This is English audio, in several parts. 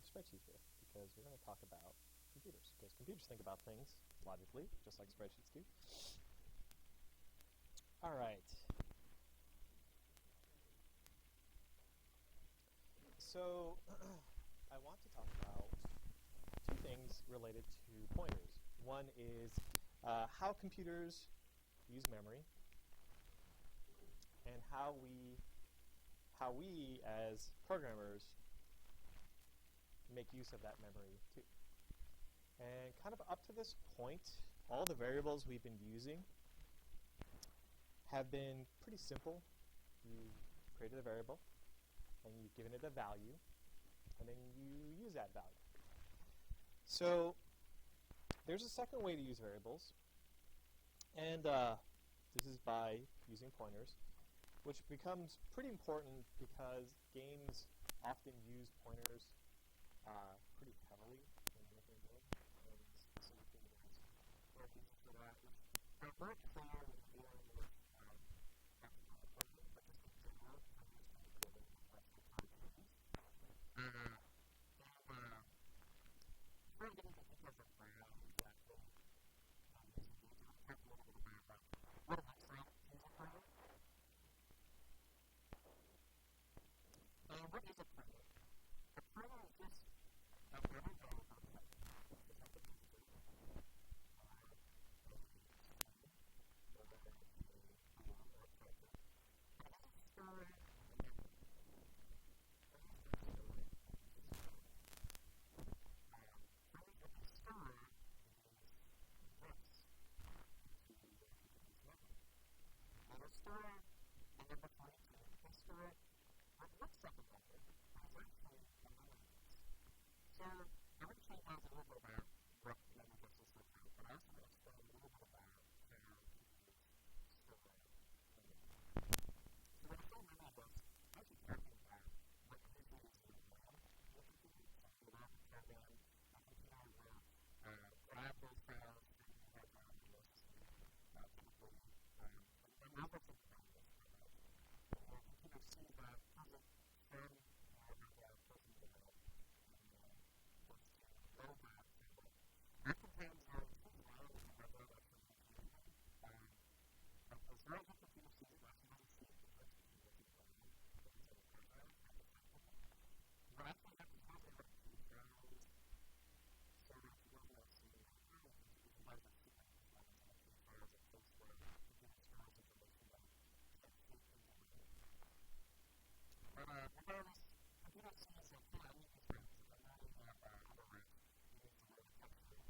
spreadsheet here because we're going to talk about computers, because computers think about things logically, just like spreadsheets do. All right. So I want to talk about two things related to pointers. One is how computers use memory, and how we as programmers make use of that memory too. And kind of up to this point, all the variables we've been using have been pretty simple. You created a variable, and you've given it a value, and then you use that value. So there's a second way to use variables, and this is by using pointers, which becomes pretty important because games often use pointers pretty heavily in what they're doing. And specifically, there's where we for that. But not clear when dealing with but just in general, trying to get into details of RAM exactly. Talk a little bit about what it looks like to use a pointer. And what is a pointer? A pointer is just a memory variable that store a number 42, can store what looks like a number, but is actually a memory base. So I want to show you guys a little bit about what memory bases look like, but I also want to explain a little bit about how computers store memory. So when I say memory base, I'm actually talking about what usually is in the RAM of a computer. So you have a program, a computer will grab those files from the hard drive and most typically and now that's a computer sees that doesn't from hard drive person to the wants to load that table. That contains two files in hard drive that's from the computer. As long as the computer sees it, that's not a C because it's a working program. It's a hard drive and it's technical. You actually have to talk about the files so that you don't know it's something like that. You can buy the files at place where the computer stores information that but regardless, computer sees that, I need these files. I'm not in that other room. You need to load a text room.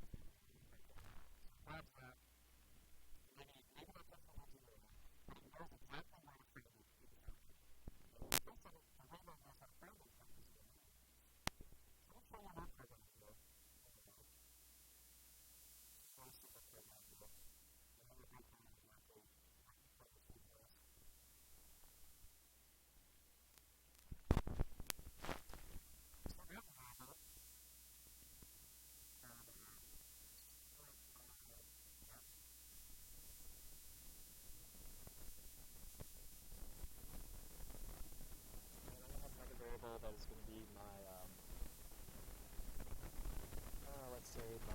So grabs that. Maybe that text room is in but it knows exactly where to find it. Based on the way that knows how to find these things is really neat. So let's show you that program here. Very simple program here. Another big one exactly what you put the food for us. Variable that is going to be my, let's say my,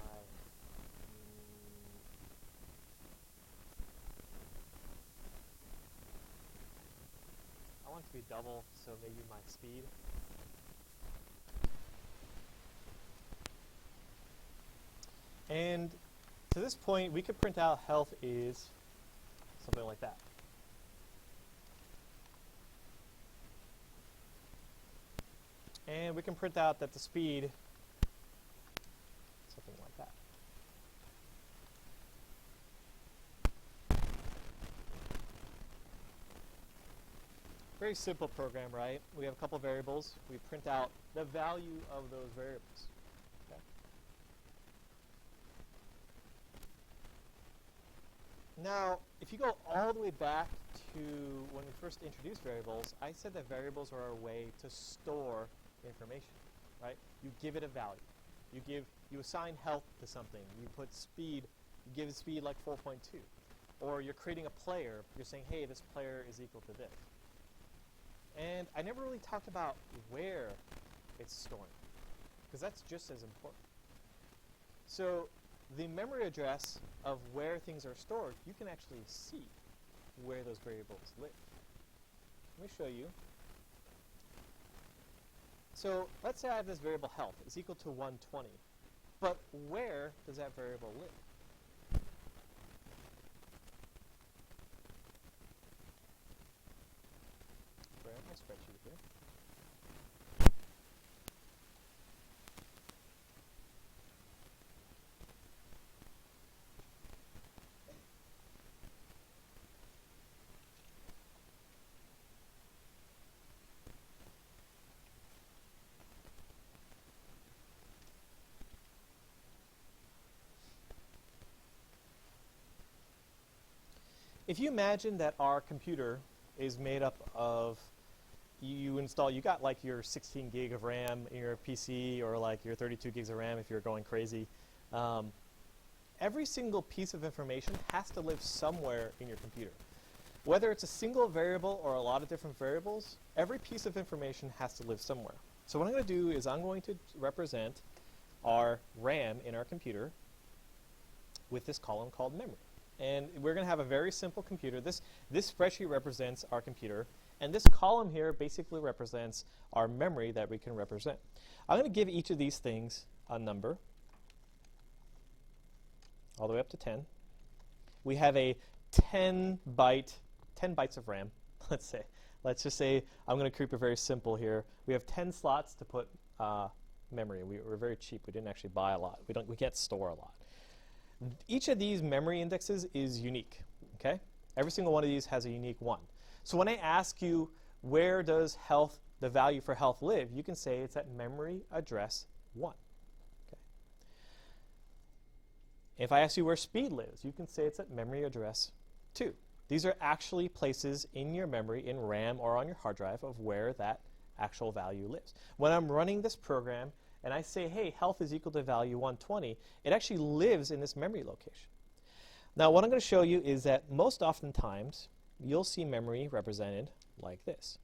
I want it to be double, so maybe my speed. And to this point, we could print out health is something like that. And we can print out that the speed, something like that. Very simple program, right? We have a couple variables. We print out the value of those variables. Okay. Now, if you go all the way back to when we first introduced variables, I said that variables are a way to store information, right? You give it a value. You assign health to something. You put speed, you give it speed like 4.2. Or you're creating a player, you're saying, hey, this player is equal to this. And I never really talked about where it's storing. because that's just as important. So the memory address of where things are stored, you can actually see where those variables live. Let me show you. So let's say I have this variable health is equal to 120. But where does that variable live? Where my spreadsheet here. If you imagine that our computer is made up of, you got like your 16 gig of RAM in your PC, or like your 32 gigs of RAM if you're going crazy. Every single piece of information has to live somewhere in your computer. Whether it's a single variable or a lot of different variables, every piece of information has to live somewhere. So what I'm going to do is I'm going to represent our RAM in our computer with this column called memory. And we're going to have a very simple computer. This spreadsheet represents our computer, and this column here basically represents our memory that we can represent. I'm going to give each of these things a number, all the way up to 10. We have a 10 bytes of RAM, let's say. Let's just say I'm going to keep it very simple here. We have 10 slots to put memory. We're very cheap. We didn't actually buy a lot. We can't store a lot. Each of these memory indexes is unique, okay? Every single one of these has a unique one. So when I ask you where does the value for health live, you can say it's at memory address 1. Okay. If I ask you where speed lives, you can say it's at memory address 2. These are actually places in your memory, in RAM or on your hard drive, of where that actual value lives. When I'm running this program, and I say, hey, health is equal to value 120, it actually lives in this memory location. Now, what I'm going to show you is that most oftentimes, you'll see memory represented like this.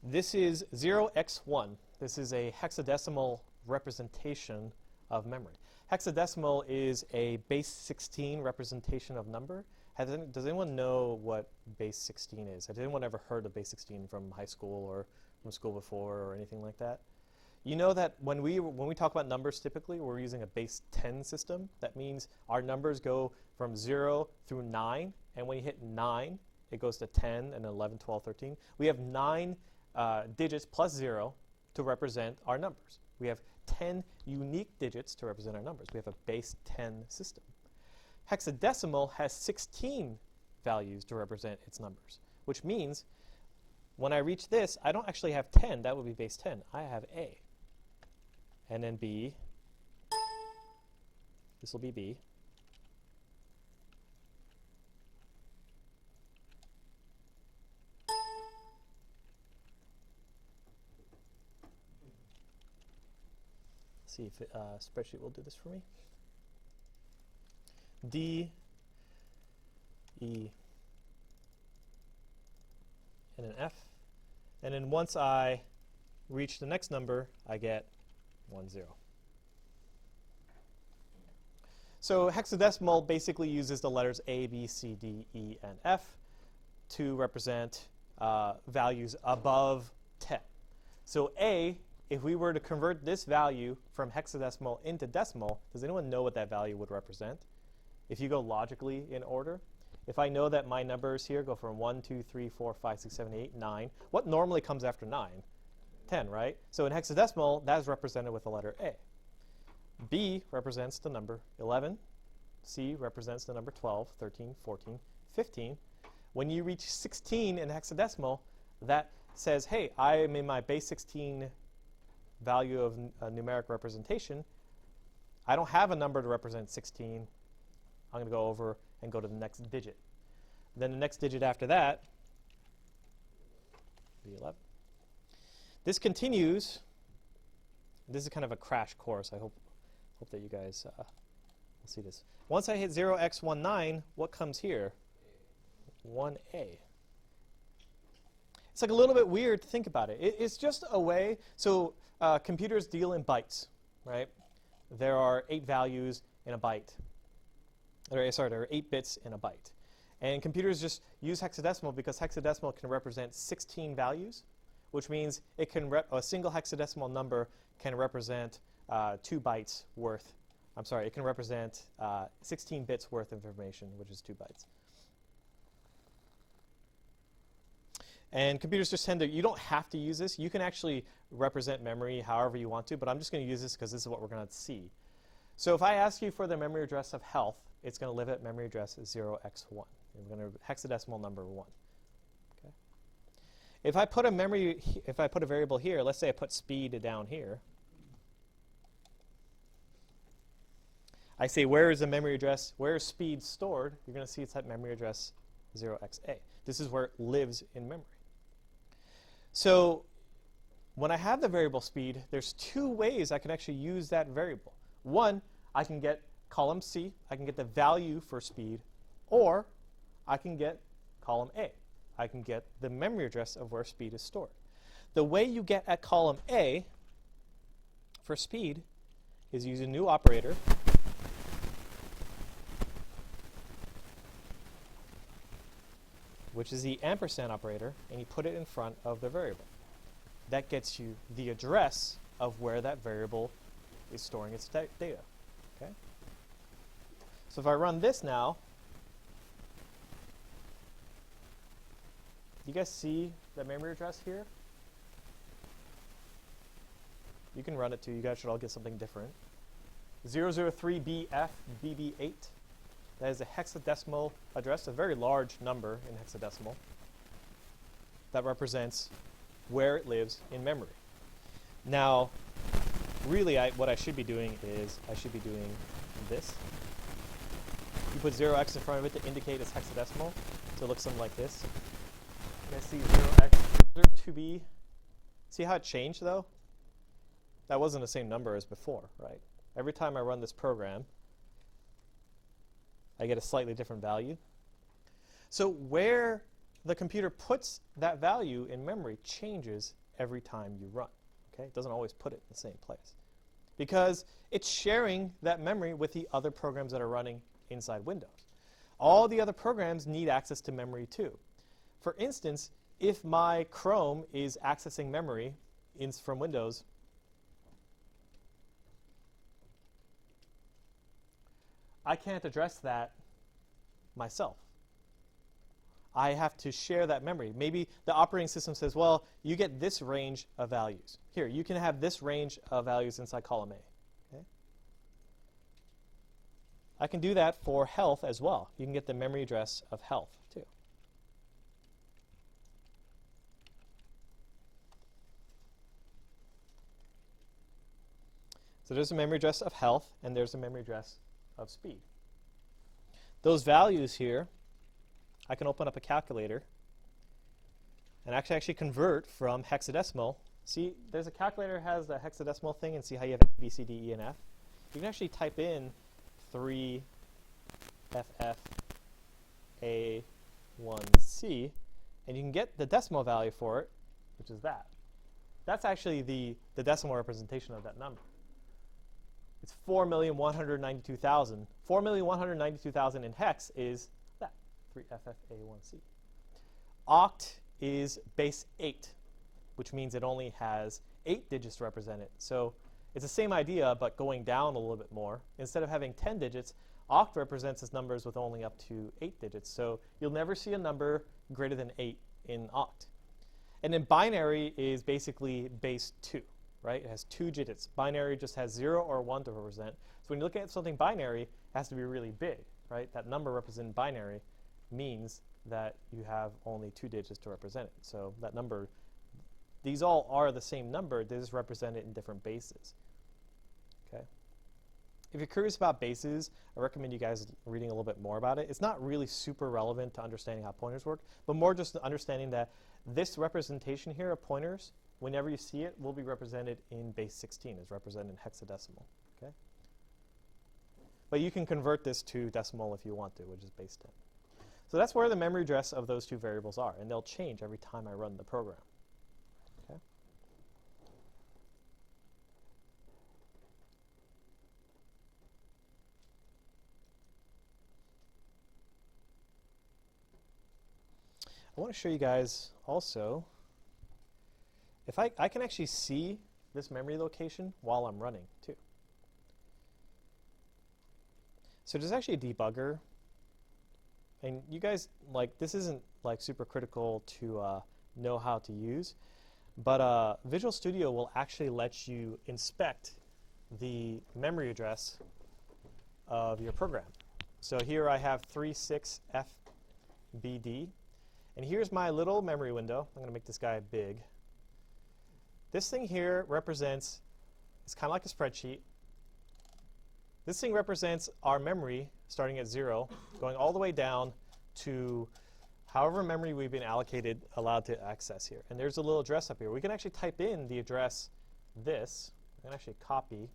This is 0x1. This is a hexadecimal representation of memory. Hexadecimal is a base 16 representation of number. Does anyone know what base 16 is? Has anyone ever heard of base 16 from high school or from school before or anything like that? You know that when we talk about numbers, typically we're using a base 10 system. That means our numbers go from 0 through 9, and when you hit 9, it goes to 10 and 11, 12, 13. We have 9 digits plus 0 to represent our numbers. We have 10 unique digits to represent our numbers. We have a base 10 system. Hexadecimal has 16 values to represent its numbers, which means when I reach this, I don't actually have 10. That would be base 10. I have A. And then B. This will be B. Let's see if spreadsheet will do this for me. D, E, and an F. And then once I reach the next number, I get 1, 0. So hexadecimal basically uses the letters A, B, C, D, E, and F to represent values above 10. So A, if we were to convert this value from hexadecimal into decimal, does anyone know what that value would represent? If you go logically in order, if I know that my numbers here go from 1, 2, 3, 4, 5, 6, 7, 8, 9, what normally comes after 9? 10, right? So in hexadecimal, that is represented with the letter A. B represents the number 11. C represents the number 12, 13, 14, 15. When you reach 16 in hexadecimal, that says, hey, I am in my base 16 value of numeric representation. I don't have a number to represent 16. I'm going to go over and go to the next digit. Then the next digit after that will be 11. This continues. This is kind of a crash course. I hope that you guys will see this. Once I hit 0x19, what comes here? 1a. It's like a little bit weird to think about it. It's just a way, so computers deal in bytes, right? There are 8 values in a byte. Sorry, there are 8 bits in a byte. And computers just use hexadecimal because hexadecimal can represent 16 values, which means it can a single hexadecimal number can represent 2 bytes worth. I'm sorry, it can represent 16 bits worth of information, which is 2 bytes. And computers just tend to, you don't have to use this. You can actually represent memory however you want to, but I'm just going to use this because this is what we're going to see. So if I ask you for the memory address of health, it's going to live at memory address 0x1. We're going to hexadecimal number 1. Okay. If I put a variable here, let's say I put speed down here. I say where is the memory address, where is speed stored? You're going to see it's at memory address 0xa. This is where it lives in memory. So when I have the variable speed, there's 2 ways I can actually use that variable. One, I can get column C, I can get the value for speed, or I can get column A. I can get the memory address of where speed is stored. The way you get at column A for speed is use a new operator, which is the ampersand operator, and you put it in front of the variable. That gets you the address of where that variable is storing its data. Okay? So if I run this now, you guys see the memory address here? You can run it too. You guys should all get something different. 003BFBB8. That is a hexadecimal address, a very large number in hexadecimal that represents where it lives in memory. Now, really, what I should be doing is I should be doing this. You put 0x in front of it to indicate it's hexadecimal, so it looks something like this. You guys see 0x, 02B. See how it changed, though? That wasn't the same number as before, right? Every time I run this program, I get a slightly different value. So where the computer puts that value in memory changes every time you run. Okay? It doesn't always put it in the same place, because it's sharing that memory with the other programs that are running inside Windows. All the other programs need access to memory too. For instance, if my Chrome is accessing memory from Windows, I can't address that myself. I have to share that memory. Maybe the operating system says, well, you get this range of values. Here, you can have this range of values inside column A. Okay? I can do that for health as well. You can get the memory address of health too. So there's a memory address of health, and there's a memory address of speed. Those values here, I can open up a calculator and actually convert from hexadecimal. See, there's a calculator that has the hexadecimal thing, and see how you have A, B, C, D, E, and F? You can actually type in 3 FF A1C, and you can get the decimal value for it, which is that. That's actually the decimal representation of that number. It's 4,192,000. 4,192,000 in hex is that, 3FFA1C. Oct is base 8, which means it only has 8 digits to represent it. So it's the same idea, but going down a little bit more. Instead of having 10 digits, oct represents its numbers with only up to 8 digits. So you'll never see a number greater than 8 in oct. And then binary is basically base 2. Right? It has 2 digits. Binary just has 0 or 1 to represent. So when you look at something binary, it has to be really big. Right? That number represented binary means that you have only 2 digits to represent it. So that number, these all are the same number. They're just represented in different bases. Okay? If you're curious about bases, I recommend you guys reading a little bit more about it. It's not really super relevant to understanding how pointers work, but more just understanding that this representation here of pointers, whenever you see it, will be represented in base 16, is represented in hexadecimal. Okay? But you can convert this to decimal if you want to, which is base 10. So that's where the memory address of those two variables are, and they'll change every time I run the program. Okay. I want to show you guys also, if I can actually see this memory location while I'm running too. So there's actually a debugger, and you guys, like, this isn't like super critical to know how to use, but Visual Studio will actually let you inspect the memory address of your program. So here I have 36FBD, and here's my little memory window. I'm going to make this guy big. This thing here represents, it's kind of like a spreadsheet. This thing represents our memory starting at 0, going all the way down to however memory we've been allowed to access here. And there's a little address up here. We can actually type in the address this. I can actually copy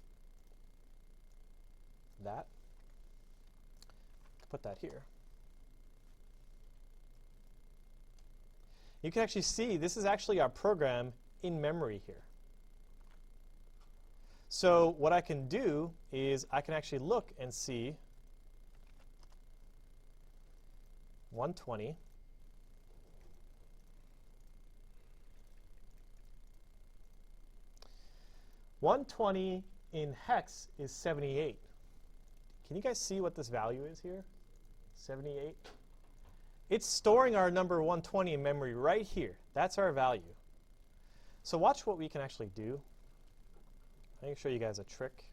that, put that here. You can actually see this is actually our program in memory here. So what I can do is I can actually look and see 120 120 in hex is 78. Can you guys see what this value is here? 78. It's storing our number 120 in memory right here. That's our value. So watch what we can actually do. I'm going to show you guys a trick.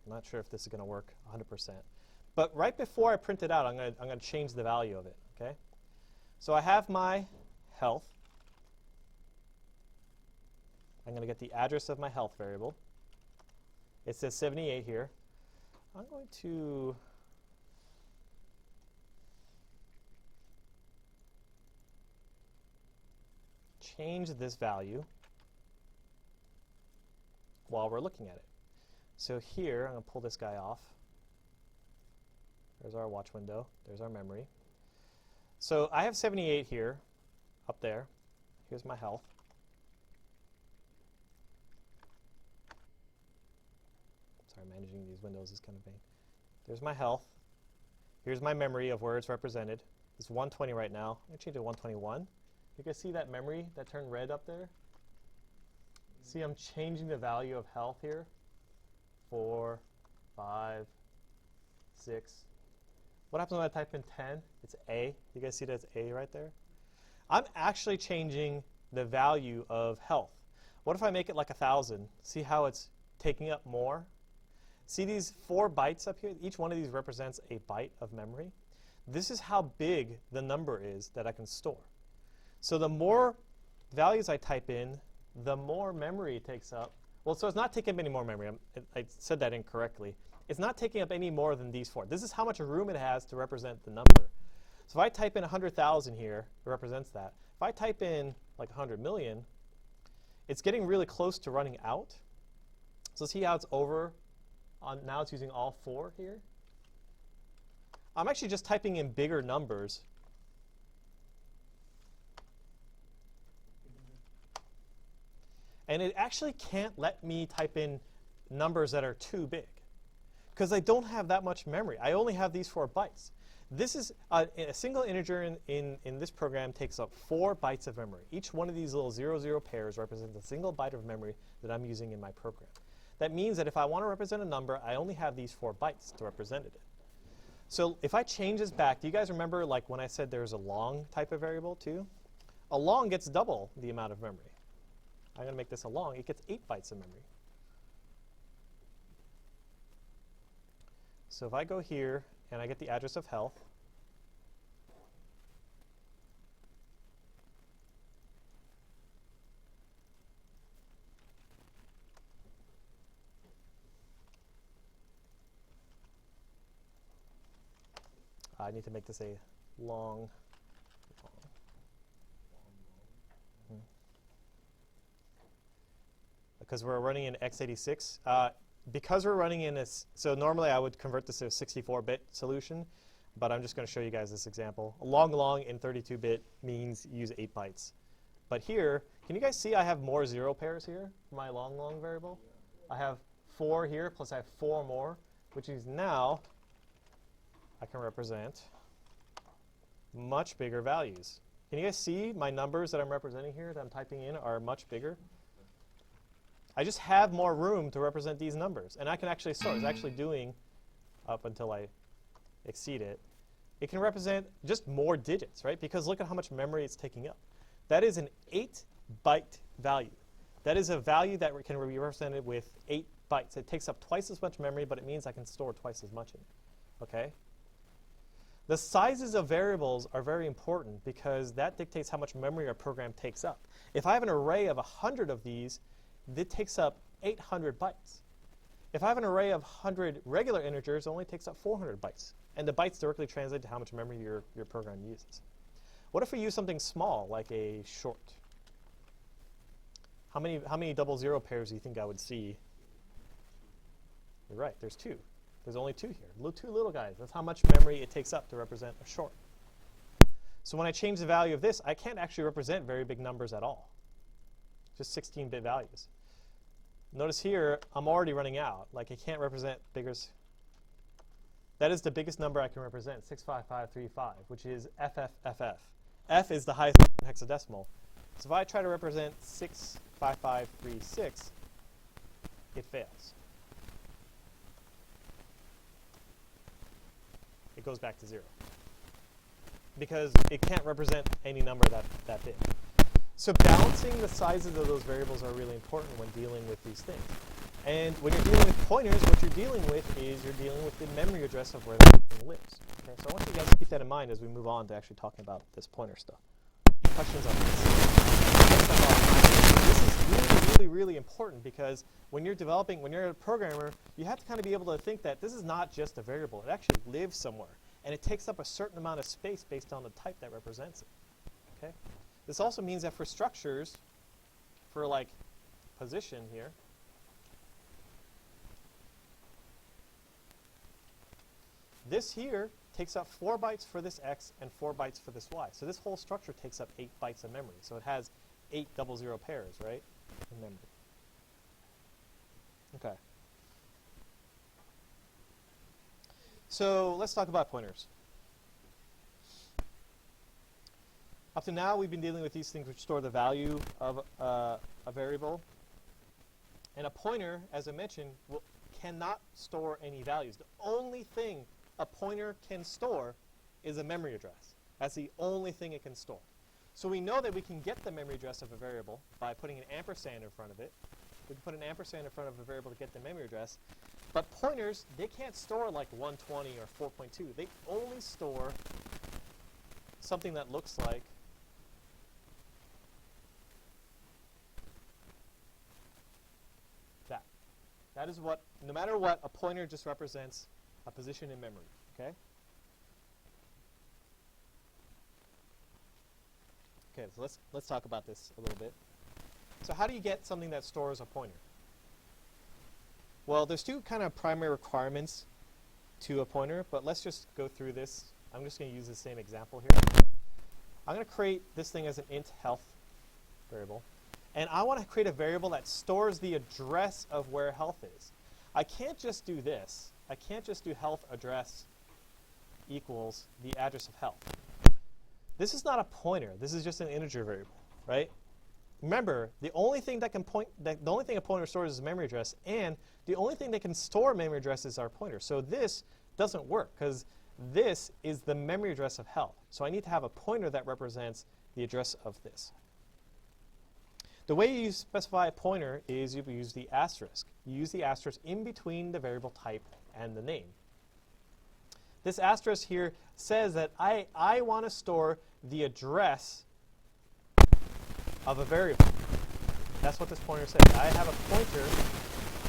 I'm not sure if this is going to work 100%. But right before I print it out, I'm going to change the value of it. Okay? So I have my health. I'm going to get the address of my health variable. It says 78 here. I'm going to change this value while we're looking at it. So here, I'm going to pull this guy off. There's our watch window. There's our memory. So I have 78 here, up there. Here's my health. Sorry, managing these windows is kind of vain. There's my health. Here's my memory of where it's represented. It's 120 right now. I'm going to change it to 121. You guys see that memory that turned red up there? See, I'm changing the value of health here. 4, 5, 6. What happens when I type in 10? It's A. You guys see that's A right there? I'm actually changing the value of health. What if I make it like 1,000? See how it's taking up more? See these 4 bytes up here? Each one of these represents a byte of memory. This is how big the number is that I can store. So the more values I type in, the more memory it takes up. Well, so it's not taking up any more memory. I said that incorrectly. It's not taking up any more than these 4. This is how much room it has to represent the number. So if I type in 100,000 here, it represents that. If I type in like 100 million, it's getting really close to running out. So see how it's over? Now it's using all 4 here. I'm actually just typing in bigger numbers. And it actually can't let me type in numbers that are too big, because I don't have that much memory. I only have these 4 bytes. This is a single integer in this program takes up 4 bytes of memory. Each one of these little 0, pairs represents a single byte of memory that I'm using in my program. That means that if I want to represent a number, I only have these 4 bytes to represent it. So if I change this back, do you guys remember like when I said there's a long type of variable too? A long gets double the amount of memory. I'm going to make this a long. It gets 8 bytes of memory. So if I go here and I get the address of health, I need to make this a long. Because we're running in x86. Because we're running in so normally I would convert this to a 64-bit solution, but I'm just going to show you guys this example. Long in 32-bit means use 8 bytes. But here, can you guys see I have more 0 pairs here for my long variable? I have 4 here, plus I have 4 more, which means now I can represent much bigger values. Can you guys see my numbers that I'm representing here that I'm typing in are much bigger? I just have more room to represent these numbers. And I can actually start. It's actually doing, up until I exceed it, it can represent just more digits, right? Because look at how much memory it's taking up. That is an 8-byte value. That is a value that can be represented with 8 bytes. It takes up twice as much memory, but it means I can store twice as much in it. Okay? The sizes of variables are very important because that dictates how much memory our program takes up. If I have an array of 100 of these, it takes up 800 bytes. If I have an array of 100 regular integers, it only takes up 400 bytes. And the bytes directly translate to how much memory your program uses. What if we use something small, like a short? How many 00 pairs do you think I would see? You're right, there's 2. There's only 2 here. 2 little guys. That's how much memory it takes up to represent a short. So when I change the value of this, I can't actually represent very big numbers at all. Just 16-bit values. Notice here, I'm already running out. Like, I can't represent bigger. That is the biggest number I can represent, 65535, which is FFFF. F is the highest hexadecimal. So if I try to represent 65536, it fails. It goes back to 0. Because it can't represent any number that big. So balancing the sizes of those variables are really important when dealing with these things. And when you're dealing with pointers, what you're dealing with is you're dealing with the memory address of where the thing lives. Okay, so I want you guys to keep that in mind as we move on to actually talking about this pointer stuff. Questions on this? This is really important because when you're developing, when you're a programmer, you have to kind of be able to think that this is not just a variable. It actually lives somewhere. And it takes up a certain amount of space based on the type that represents it. Okay? This also means that for structures, for like position here, this here takes up 4 bytes for this x and 4 bytes for this y. So this whole structure takes up 8 bytes of memory. So it has 8 00 pairs, right, in memory. Okay. So let's talk about pointers. Up to now, we've been dealing with these things which store the value of a variable. And a pointer, as I mentioned, cannot store any values. The only thing a pointer can store is a memory address. That's the only thing it can store. So we know that we can get the memory address of a variable by putting an ampersand in front of it. We can put an ampersand in front of a variable to get the memory address. But pointers, they can't store like 120 or 4.2. They only store something that looks like that. That is what, no matter what, a pointer just represents a position in memory, okay? Okay, so let's talk about this a little bit. So how do you get something that stores a pointer? Well, there's 2 kind of primary requirements to a pointer, but let's just go through this. I'm just going to use the same example here. I'm going to create this thing as an int health variable, and I want to create a variable that stores the address of where health is. I can't just do this. I can't just do health address equals the address of health. This is not a pointer. This is just an integer variable, right? Remember, the only thing that the only thing a pointer stores is a memory address, and the only thing that can store memory addresses are pointers. So this doesn't work because this is the memory address of health. So I need to have a pointer that represents the address of this. The way you specify a pointer is you use the asterisk. You use the asterisk in between the variable type and the name. This asterisk here says that I want to store the address of a variable. That's what this pointer says. I have a pointer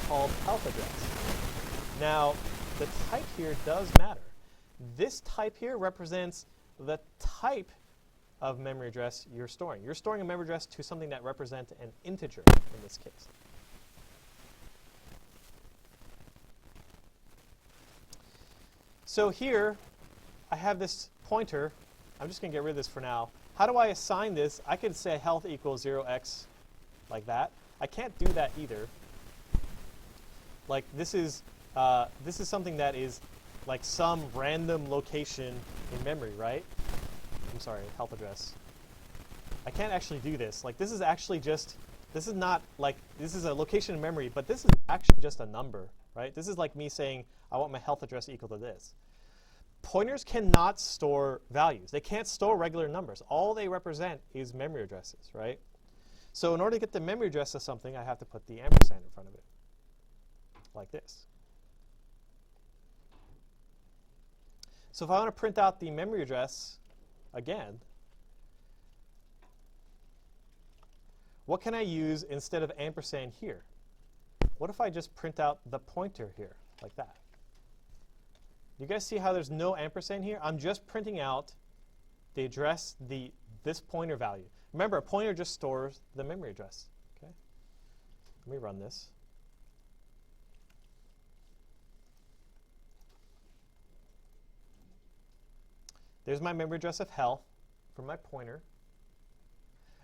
called health address. Now, the type here does matter. This type here represents the type of memory address you're storing. You're storing a memory address to something that represents an integer in this case. So here, I have this pointer. I'm just going to get rid of this for now. How do I assign this? I could say health equals 0x like that. I can't do that either. Like this is something that is like some random location in memory, right? I'm sorry, health address. I can't actually do this. Like this is actually just, this is not like, this is a location in memory, but this is actually just a number, right? This is like me saying I want my health address equal to this. Pointers cannot store values. They can't store regular numbers. All they represent is memory addresses, right? So in order to get the memory address of something, I have to put the ampersand in front of it, like this. So if I want to print out the memory address again, what can I use instead of ampersand here? What if I just print out the pointer here, like that? You guys see how there's no ampersand here? I'm just printing out the address, this pointer value. Remember, a pointer just stores the memory address. Okay? Let me run this. There's my memory address of health for my pointer.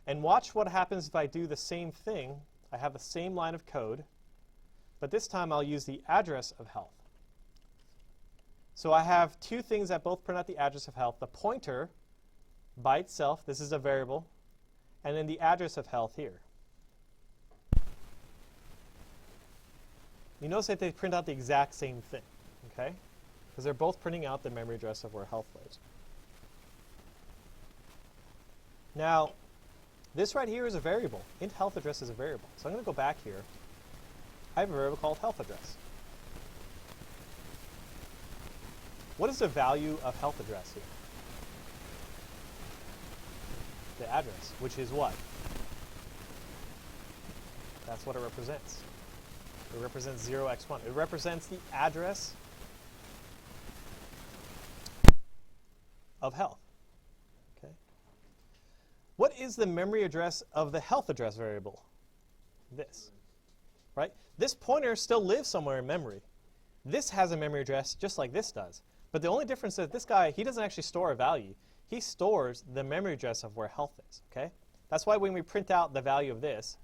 And watch what happens if I do the same thing. I have the same line of code, but this time I'll use the address of health. So I have two things that both print out the address of health. The pointer by itself, this is a variable, and then the address of health here. You notice that they print out the exact same thing, okay? Because they're both printing out the memory address of where health lives. Now, this right here is a variable. Int health address is a variable. So I'm going to go back here. I have a variable called health address. What is the value of health address here? The address, which is what? That's what it represents. It represents 0x1. It represents the address of health. Okay. What is the memory address of the health address variable? This. Right? This pointer still lives somewhere in memory. This has a memory address just like this does. But the only difference is this guy, he doesn't actually store a value. He stores the memory address of where health is. Okay? That's why when we print out the value of this,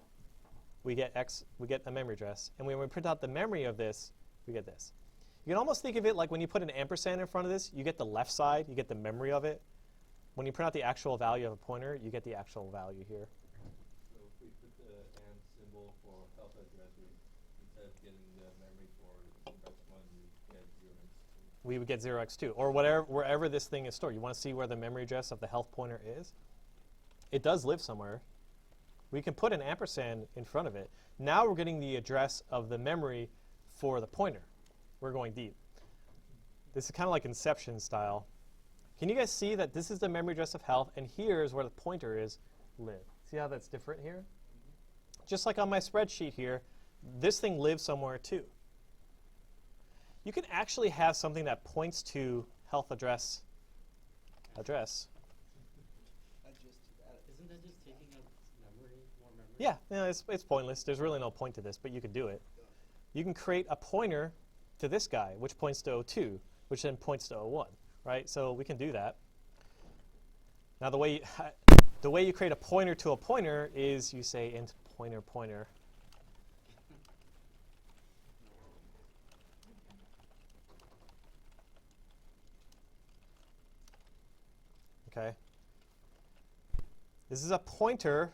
we get a memory address. And when we print out the memory of this, we get this. You can almost think of it like when you put an ampersand in front of this, you get the left side, you get the memory of it. When you print out the actual value of a pointer, you get the actual value here. So if we put the and symbol for health address, instead of getting the memory for 0x1, we get 0x2. We would get 0x2, or whatever, wherever this thing is stored. You want to see where the memory address of the health pointer is? It does live somewhere. We can put an ampersand in front of it. Now we're getting the address of the memory for the pointer. We're going deep. This is kind of like Inception style. Can you guys see that this is the memory address of health, and here is where the pointer is live? See how that's different here? Mm-hmm. Just like on my spreadsheet here, this thing lives somewhere too. You can actually have something that points to health address. Isn't that just taking up memory, more memory? Yeah, it's pointless. There's really no point to this, but you could do it. You can create a pointer to this guy, which points to 02, which then points to 01, right? So we can do that. Now the way you create a pointer to a pointer is you say int pointer pointer. Okay. This is a pointer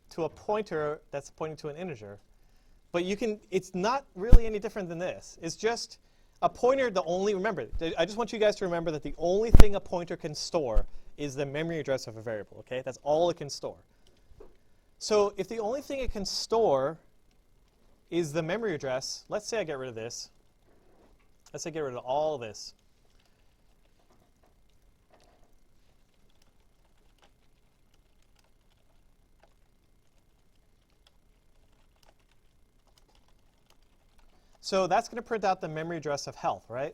to a pointer that's pointing to an integer. But you can, it's not really any different than this. It's just a pointer, remember, I just want you guys to remember that the only thing a pointer can store is the memory address of a variable, okay? That's all it can store. So if the only thing it can store is the memory address, let's say I get rid of this. Let's say I get rid of all this. So that's going to print out the memory address of health, right?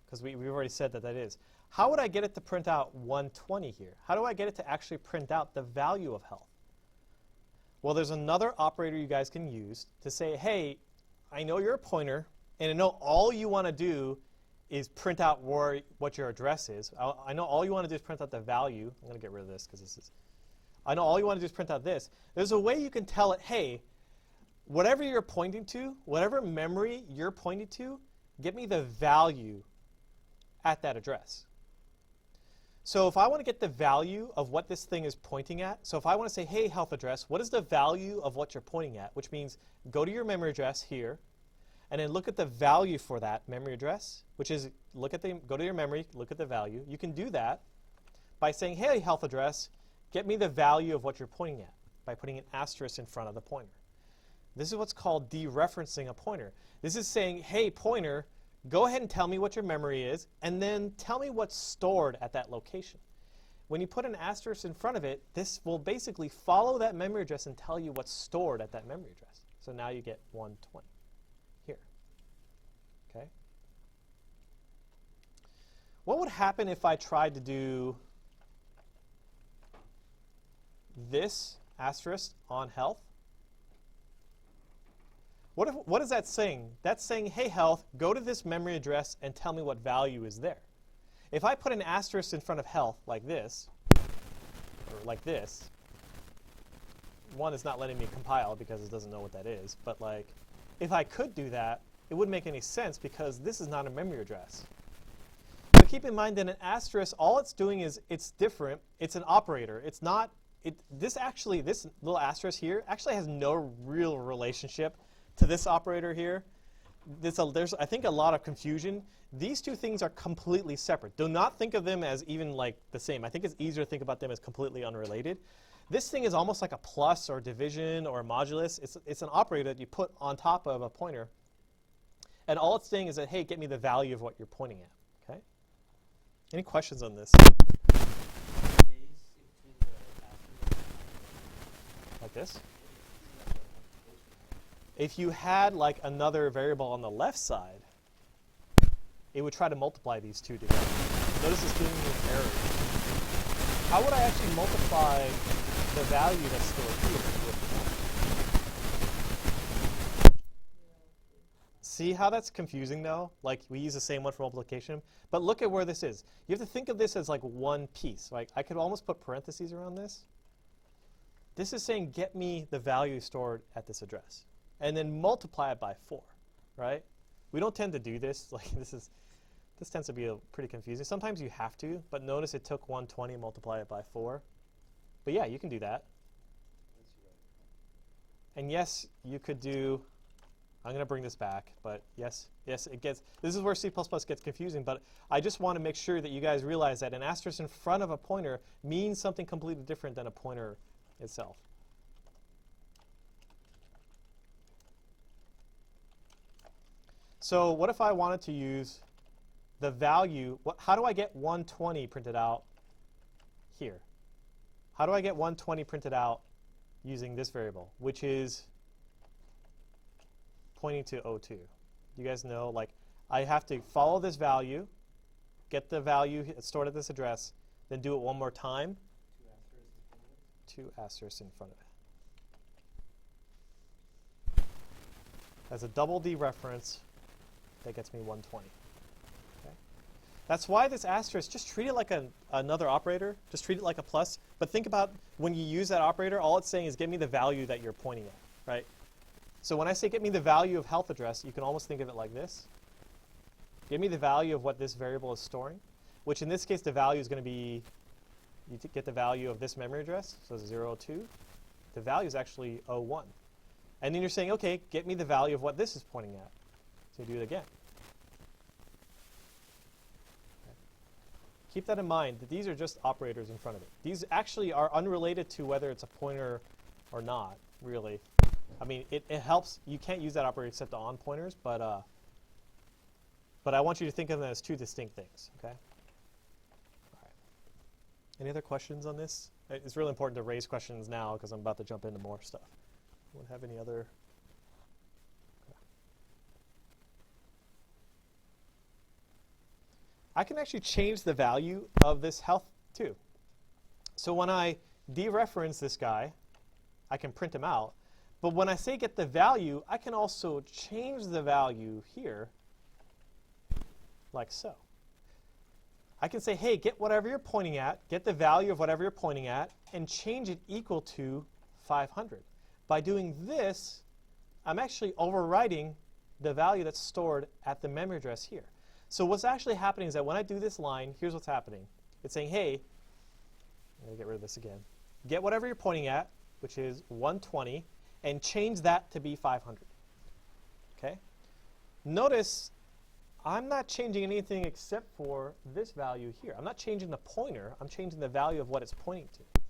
Because we've already said that that is. How would I get it to print out 120 here? How do I get it to actually print out the value of health? Well, there's another operator you guys can use to say, hey, I know you're a pointer, and I know all you want to do is print out what your address is. I know all you want to do is print out the value. I'm going to get rid of this because this is, I know all you want to do is print out this. There's a way you can tell it, hey, whatever you're pointing to, whatever memory you're pointing to, get me the value at that address. So if I want to get the value of what this thing is pointing at, so if I want to say, hey, health address, what is the value of what you're pointing at? Which means go to your memory address here, and then look at the value for that memory address, which is go to your memory, look at the value. You can do that by saying, hey, health address, get me the value of what you're pointing at by putting an asterisk in front of the pointer. This is what's called dereferencing a pointer. This is saying, hey, pointer, go ahead and tell me what your memory is, and then tell me what's stored at that location. When you put an asterisk in front of it, this will basically follow that memory address and tell you what's stored at that memory address. So now you get 120 here. Okay. What would happen if I tried to do this asterisk on health? What is that saying? That's saying, hey, health, go to this memory address and tell me what value is there. If I put an asterisk in front of health like this, or like this, one is not letting me compile because it doesn't know what that is. But like, if I could do that, it wouldn't make any sense because this is not a memory address. But keep in mind that an asterisk, all it's doing is it's different. It's an operator. It's not, this little asterisk here actually has no real relationship to this operator here. There's, I think, a lot of confusion. These two things are completely separate. Do not think of them as even like the same. I think it's easier to think about them as completely unrelated. This thing is almost like a plus or division or a modulus. It's an operator that you put on top of a pointer. And all it's saying is that, hey, get me the value of what you're pointing at. Okay? Any questions on this? Like this? If you had like another variable on the left side, it would try to multiply these two together. Notice it's giving me an error. How would I actually multiply the value that's stored here? See how that's confusing though? Like we use the same one for multiplication. But look at where this is. You have to think of this as like one piece. Like I could almost put parentheses around this. This is saying get me the value stored at this address. And then multiply it by 4, right? We don't tend to do this. Like this tends to be pretty confusing. Sometimes you have to, but notice it took 120 and multiply it by 4. But yeah, you can do that. And yes, you could do, I'm going to bring this back, but yes, it gets, this is where C++ gets confusing, but I just want to make sure that you guys realize that an asterisk in front of a pointer means something completely different than a pointer itself. So what if I wanted to use the value, how do I get 120 printed out here? How do I get 120 printed out using this variable, which is pointing to 02? You guys know, like, I have to follow this value, get the value stored at this address, then do it one more time. 2 asterisks in front of it. As a double dereference, that gets me 120. Okay? That's why this asterisk, just treat it like another operator. Just treat it like a plus. But think about when you use that operator, all it's saying is give me the value that you're pointing at, right? So when I say get me the value of health address, you can almost think of it like this. Give me the value of what this variable is storing, which in this case the value is going to be, you get the value of this memory address, so 02. The value is actually 01. And then you're saying, okay, get me the value of what this is pointing at. So you do it again. Okay. Keep that in mind, that these are just operators in front of it. These actually are unrelated to whether it's a pointer or not, really. I mean, it helps. You can't use that operator except on pointers, but I want you to think of them as two distinct things, okay? All right. Any other questions on this? It's really important to raise questions now because I'm about to jump into more stuff. Anyone have any other? I can actually change the value of this health too. So when I dereference this guy, I can print him out. But when I say get the value, I can also change the value here like so. I can say, hey, get whatever you're pointing at, get the value of whatever you're pointing at, and change it equal to 500. By doing this, I'm actually overwriting the value that's stored at the memory address here. So what's actually happening is that when I do this line, here's what's happening. It's saying, hey, I'm going to get rid of this again. Get whatever you're pointing at, which is 120, and change that to be 500. Okay? Notice I'm not changing anything except for this value here. I'm not changing the pointer. I'm changing the value of what it's pointing to.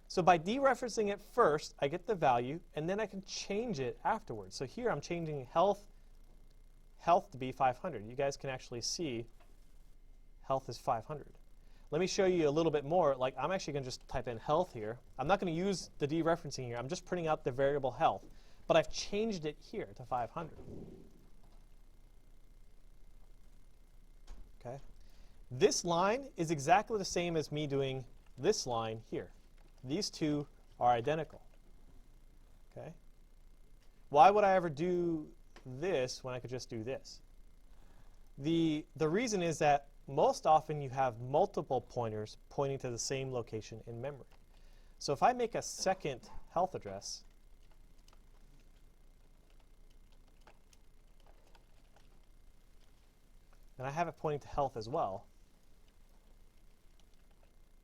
So by dereferencing it first, I get the value, and then I can change it afterwards. So here I'm changing health to be 500. You guys can actually see health is 500. Let me show you a little bit more. Like, I'm actually going to just type in health here. I'm not going to use the dereferencing here. I'm just printing out the variable health. But I've changed it here to 500. Okay? This line is exactly the same as me doing this line here. These two are identical. Okay? Why would I ever do this when I could just do this? The reason is that most often you have multiple pointers pointing to the same location in memory. So if I make a second health address, and I have it pointing to health as well,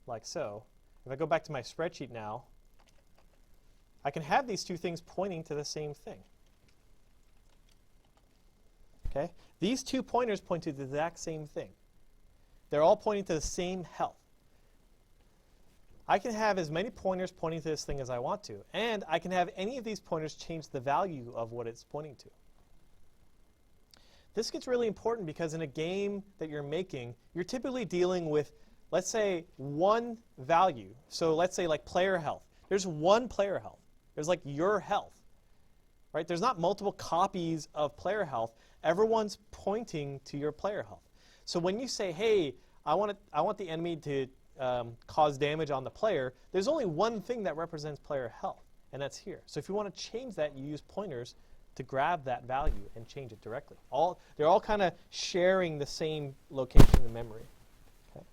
like so. If I go back to my spreadsheet now, I can have these two things pointing to the same thing. Okay? These two pointers point to the exact same thing. They're all pointing to the same health. I can have as many pointers pointing to this thing as I want to, and I can have any of these pointers change the value of what it's pointing to. This gets really important because in a game that you're making, you're typically dealing with, let's say, one value. So let's say like player health. There's one player health. There's like your health. Right? There's not multiple copies of player health. Everyone's pointing to your player health. So when you say, hey, I want the enemy to cause damage on the player, there's only one thing that represents player health, and that's here. So if you want to change that, you use pointers to grab that value and change it directly. They're all kind of sharing the same location in memory. Okay?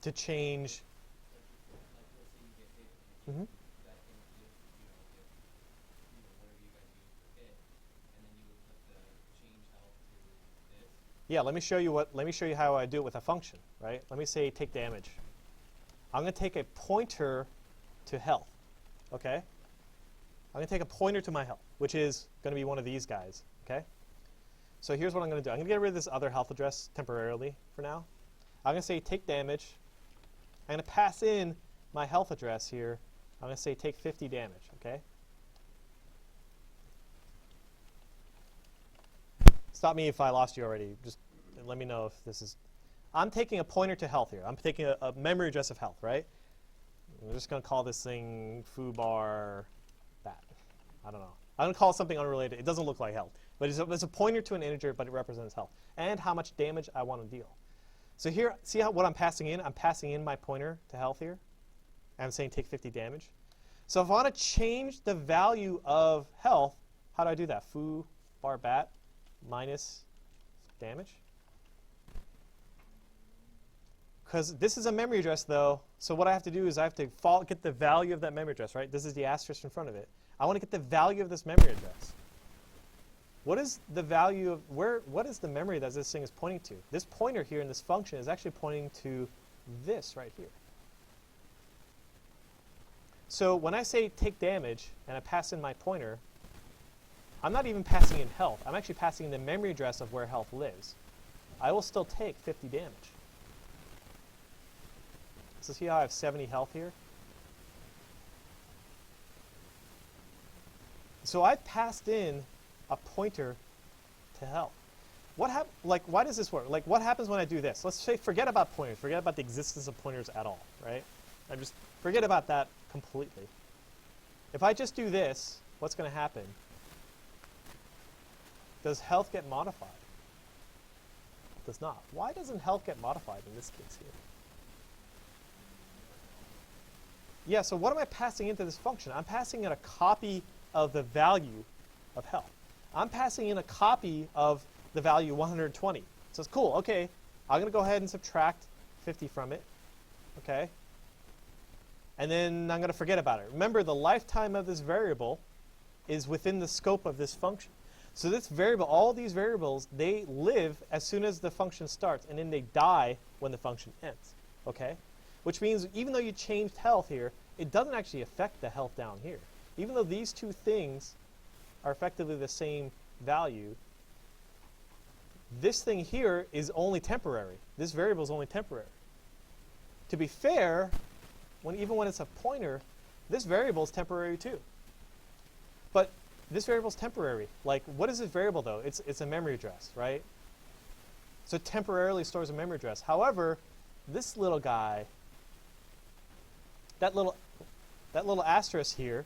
To change. Mm-hmm. Yeah, let me show you how I do it with a function, right? Let me say take damage. I'm going to take a pointer to health, okay? I'm going to take a pointer to my health, which is going to be one of these guys, okay? So here's what I'm going to do. I'm going to get rid of this other health address temporarily for now. I'm going to say take damage. I'm going to pass in my health address here. I'm going to say take 50 damage, okay? Stop me if I lost you already. Just let me know if this is... I'm taking a pointer to health here. I'm taking a memory address of health, right? I'm just going to call this thing foobar that. I don't know. I'm going to call it something unrelated. It doesn't look like health. But it's a pointer to an integer, but it represents health. And how much damage I want to deal. So here, see what I'm passing in? I'm passing in my pointer to health here. I'm saying take 50 damage. So if I want to change the value of health, how do I do that? Foo bar bat minus damage. Because this is a memory address, though, so what I have to do is I have to get the value of that memory address, right? This is the asterisk in front of it. I want to get the value of this memory address. What is the value of what is the memory that this thing is pointing to? This pointer here in this function is actually pointing to this right here. So when I say take damage and I pass in my pointer, I'm not even passing in health. I'm actually passing in the memory address of where health lives. I will still take 50 damage. So see how I have 70 health here? So I passed in a pointer to health. Why does this work? Like, what happens when I do this? Let's say forget about pointers. Forget about the existence of pointers at all, right? I just forget about that completely. If I just do this, what's going to happen? Does health get modified? It does not. Why doesn't health get modified in this case here? Yeah, so what am I passing into this function? I'm passing in a copy of the value of health. I'm passing in a copy of the value 120. So it's cool. Okay, I'm going to go ahead and subtract 50 from it. Okay. And then I'm going to forget about it. Remember, the lifetime of this variable is within the scope of this function. So this variable, all these variables, they live as soon as the function starts, and then they die when the function ends. Okay? Which means even though you changed health here, it doesn't actually affect the health down here. Even though these two things are effectively the same value, this thing here is only temporary. This variable is only temporary. To be fair, even when it's a pointer, this variable is temporary too. But this variable is temporary. Like, what is this variable though? It's a memory address, right? So it temporarily stores a memory address. However, this little guy, that little asterisk here,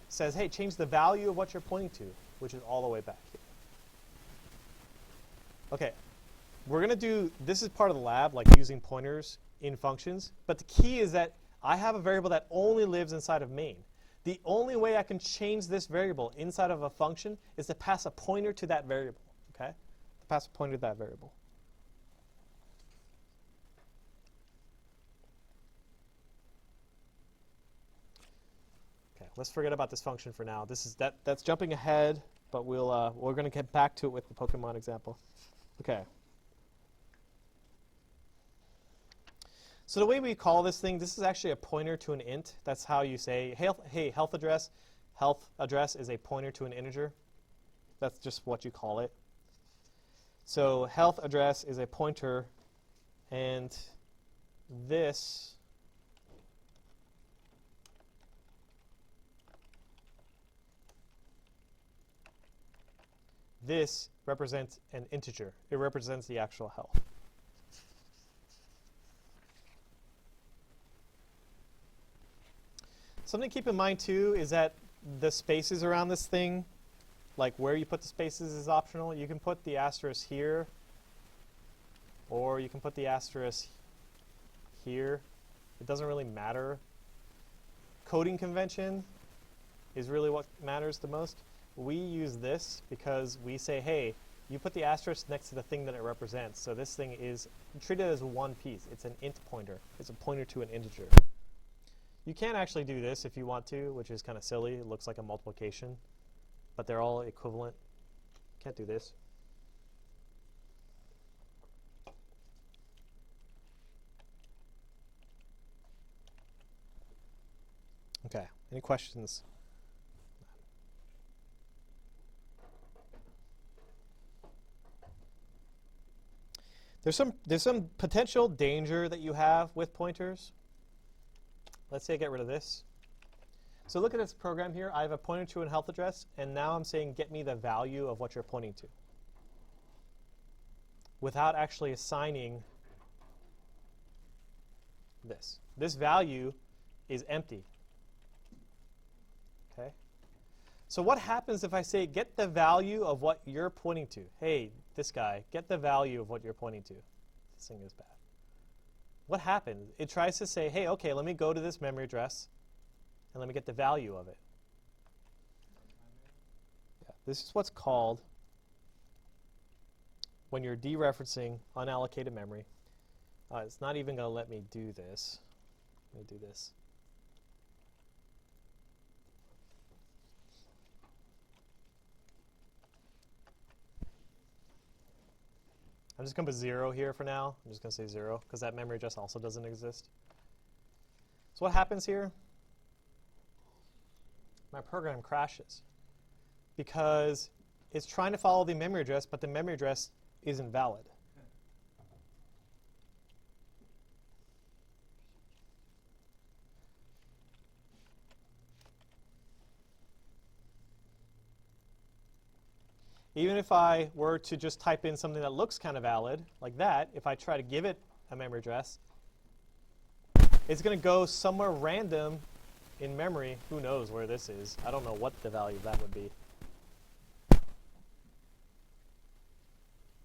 says, hey, change the value of what you're pointing to, which is all the way back here. Okay, we're going to do, this is part of the lab, like using pointers in functions. But the key is that I have a variable that only lives inside of main. The only way I can change this variable inside of a function is to pass a pointer to that variable, okay? To pass a pointer to that variable. Okay, let's forget about this function for now. That's jumping ahead, but we're going to get back to it with the Pokemon example. Okay. So the way we call this thing, this is actually a pointer to an int. That's how you say, hey, health address is a pointer to an integer. That's just what you call it. So health address is a pointer, and this represents an integer. It represents the actual health. Something to keep in mind too is that the spaces around this thing, like where you put the spaces is optional. You can put the asterisk here, or you can put the asterisk here. It doesn't really matter. Coding convention is really what matters the most. We use this because we say, hey, you put the asterisk next to the thing that it represents. So this thing is treated as one piece. It's an int pointer. It's a pointer to an integer. You can actually do this if you want to, which is kind of silly. It looks like a multiplication, but they're all equivalent. Can't do this. Okay, any questions? There's some potential danger that you have with pointers. Let's say I get rid of this. So look at this program here. I have a pointer to a health address, and now I'm saying get me the value of what you're pointing to, without actually assigning this. This value is empty. Okay. So what happens if I say get the value of what you're pointing to? Hey, this guy, get the value of what you're pointing to. This thing is bad. What happens? It tries to say, hey, okay, let me go to this memory address and let me get the value of it. Yeah, this is what's called, when you're dereferencing unallocated memory. It's not even going to let me do this. Let me do this. I'm just going to put 0 here for now. I'm just going to say 0 because that memory address also doesn't exist. So what happens here? My program crashes because it's trying to follow the memory address, but the memory address isn't valid. Even if I were to just type in something that looks kind of valid, like that, if I try to give it a memory address, it's going to go somewhere random in memory. Who knows where this is? I don't know what the value of that would be.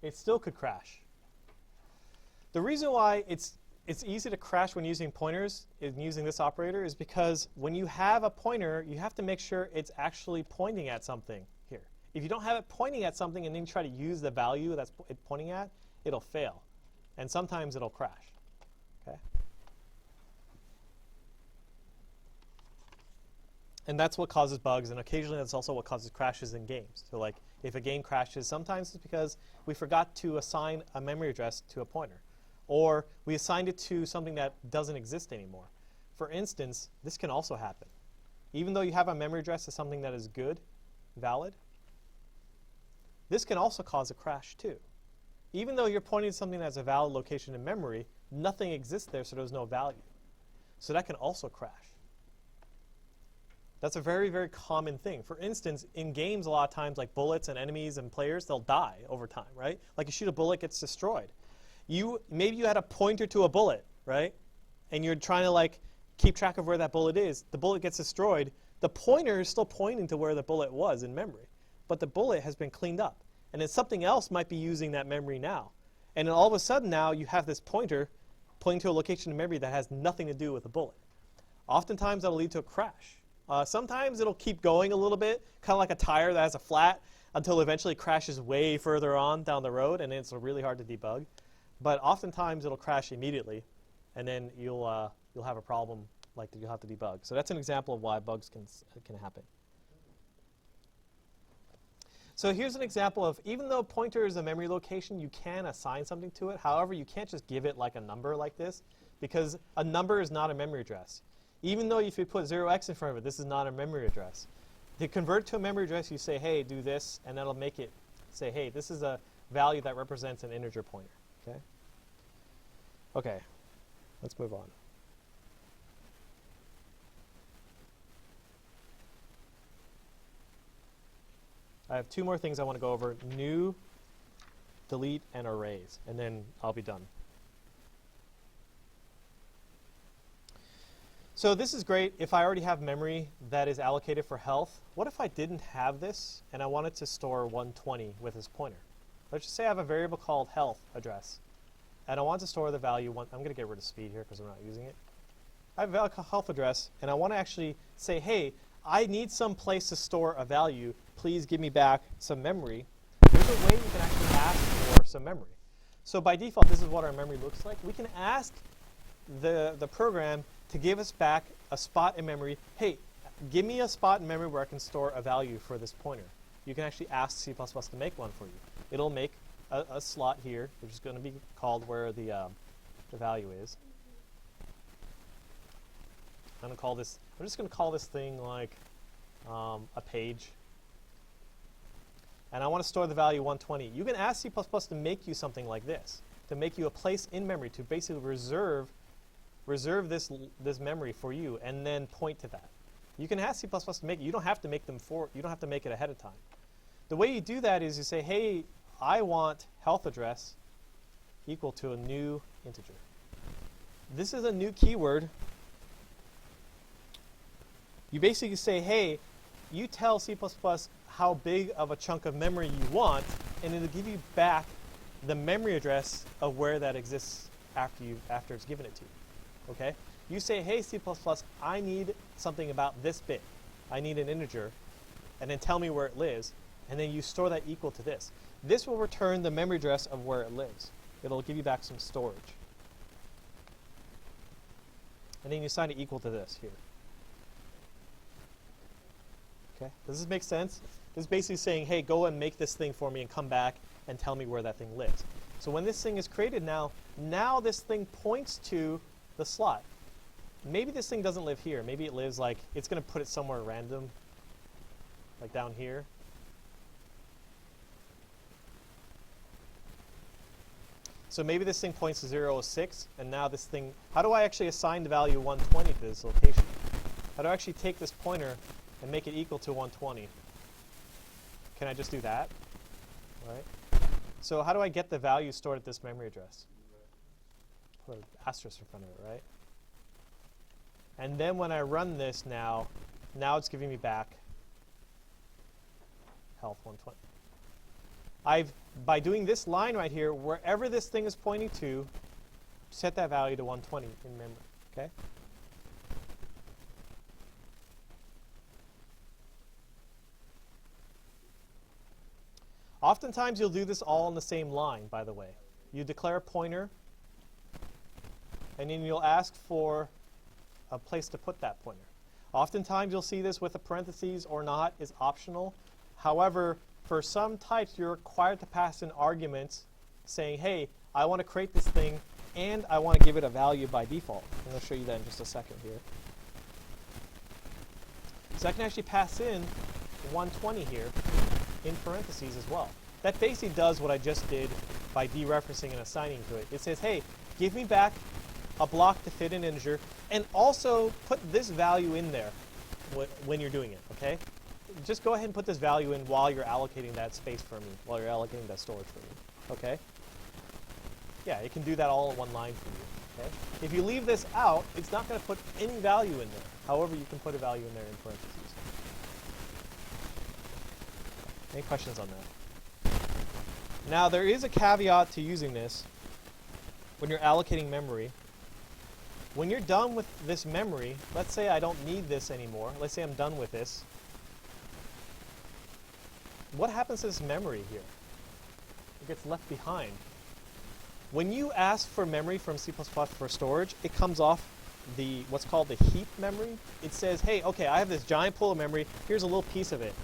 It still could crash. The reason why it's it's easy to crash when using pointers and using this operator is because when you have a pointer, you have to make sure it's actually pointing at something here. If you don't have it pointing at something and then you try to use the value that's it pointing at, it'll fail. And sometimes it'll crash. Okay? And that's what causes bugs, and occasionally that's also what causes crashes in games. So like if a game crashes, sometimes it's because we forgot to assign a memory address to a pointer. Or we assigned it to something that doesn't exist anymore. For instance, this can also happen. Even though you have a memory address to something that is good, valid, this can also cause a crash too. Even though you're pointing to something that's a valid location in memory, nothing exists there, so there's no value. So that can also crash. That's a very, very common thing. For instance, in games a lot of times, like bullets and enemies and players, they'll die over time, right? Like you shoot a bullet, it gets destroyed. Maybe you had a pointer to a bullet, right? And you're trying to like keep track of where that bullet is. The bullet gets destroyed. The pointer is still pointing to where the bullet was in memory, but the bullet has been cleaned up. And then something else might be using that memory now. And then all of a sudden now you have this pointer pointing to a location in memory that has nothing to do with the bullet. Oftentimes that'll lead to a crash. Sometimes it'll keep going a little bit, kind of like a tire that has a flat, until eventually it crashes way further on down the road, and it's really hard to debug. But oftentimes it'll crash immediately, and then you'll have a problem like that you'll have to debug. So that's an example of why bugs can happen. So here's an example of, even though pointer is a memory location, you can assign something to it. However, you can't just give it like a number like this, because a number is not a memory address. Even though if you put 0x in front of it, this is not a memory address. To convert it to a memory address, you say, hey, do this, and that'll make it say, hey, this is a value that represents an integer pointer. Okay? Okay, let's move on. I have two more things I want to go over: new, delete, and arrays, and then I'll be done. So this is great if I already have memory that is allocated for health. What if I didn't have this and I wanted to store 120 with this pointer? Let's just say I have a variable called health address, and I want to store the value I'm going to get rid of speed here because we're not using it. I have a value called health address, and I want to actually say, hey, I need some place to store a value. Please give me back some memory. There's a way you can actually ask for some memory. So by default, this is what our memory looks like. We can ask the program to give us back a spot in memory. Hey, give me a spot in memory where I can store a value for this pointer. You can actually ask C++ to make one for you. It'll make a slot here, which is going to be called where the value is. I'm just going to call this thing like a page. And I want to store the value 120. You can ask C++ to make you something like this, to make you a place in memory, to basically reserve this memory for you, and then point to that. You can ask C++ to make it. You don't have to make them you don't have to make it ahead of time. The way you do that is you say, hey, I want health address equal to a new integer. This is a new keyword. You basically say, hey, you tell C++ how big of a chunk of memory you want, and it'll give you back the memory address of where that exists after it's given it to you. Okay? You say, hey, C++, I need something about this big. I need an integer, and then tell me where it lives, and then you store that equal to this. This will return the memory address of where it lives. It'll give you back some storage. And then you assign it equal to this here. Okay? Does this make sense? This is basically saying, hey, go and make this thing for me and come back and tell me where that thing lives. So when this thing is created now this thing points to the slot. Maybe this thing doesn't live here. Maybe it lives like, it's going to put it somewhere random, like down here. So maybe this thing points to 006, and now this thing, how do I actually assign the value 120 to this location? How do I actually take this pointer and make it equal to 120? Can I just do that? Right? So how do I get the value stored at this memory address? Put an asterisk in front of it, right? And then when I run this now it's giving me back health 120. By doing this line right here, wherever this thing is pointing to set that value to 120 in memory, okay? Oftentimes you'll do this all in the same line, by the way. You declare a pointer, and then you'll ask for a place to put that pointer. Oftentimes you'll see this with a parentheses or not is optional. However, for some types you're required to pass in arguments saying, hey, I want to create this thing and I want to give it a value by default. I'm going to show you that in just a second here. So I can actually pass in 120 here in parentheses as well. That basically does what I just did by dereferencing and assigning to it. It says, hey, give me back a block to fit an integer, and also put this value in there when you're doing it, okay? Just go ahead and put this value in while you're allocating that space for me, while you're allocating that storage for me, okay? Yeah, it can do that all in one line for you, okay? If you leave this out, it's not going to put any value in there. However, you can put a value in there in parentheses. Any questions on that? Now, there is a caveat to using this when you're allocating memory. When you're done with this memory, let's say I don't need this anymore. Let's say I'm done with this. What happens to this memory here? It gets left behind. When you ask for memory from C++ for storage, it comes off the what's called the heap memory. It says, hey, okay, I have this giant pool of memory. Here's a little piece of it.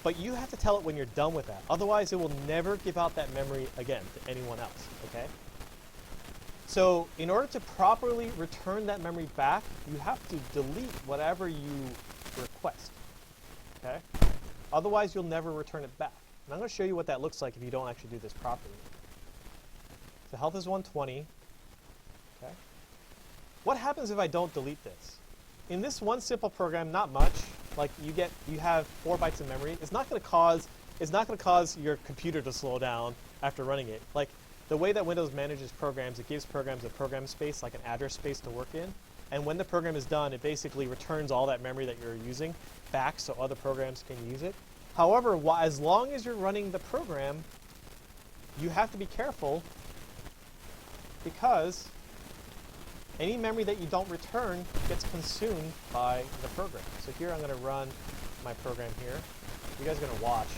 But you have to tell it when you're done with that. Otherwise, it will never give out that memory again to anyone else, okay? So in order to properly return that memory back, you have to delete whatever you request, okay? Otherwise, you'll never return it back. And I'm going to show you what that looks like if you don't actually do this properly. So health is 120, okay? What happens if I don't delete this? In this one simple program, not much. Like you have 4 bytes of memory. It's not going to cause your computer to slow down after running it. Like the way that Windows manages programs, it gives programs a program space, like an address space to work in. And when the program is done, it basically returns all that memory that you're using back so other programs can use it. However, as long as you're running the program, you have to be careful because any memory that you don't return gets consumed by the program. So here I'm going to run my program here. You guys are going to watch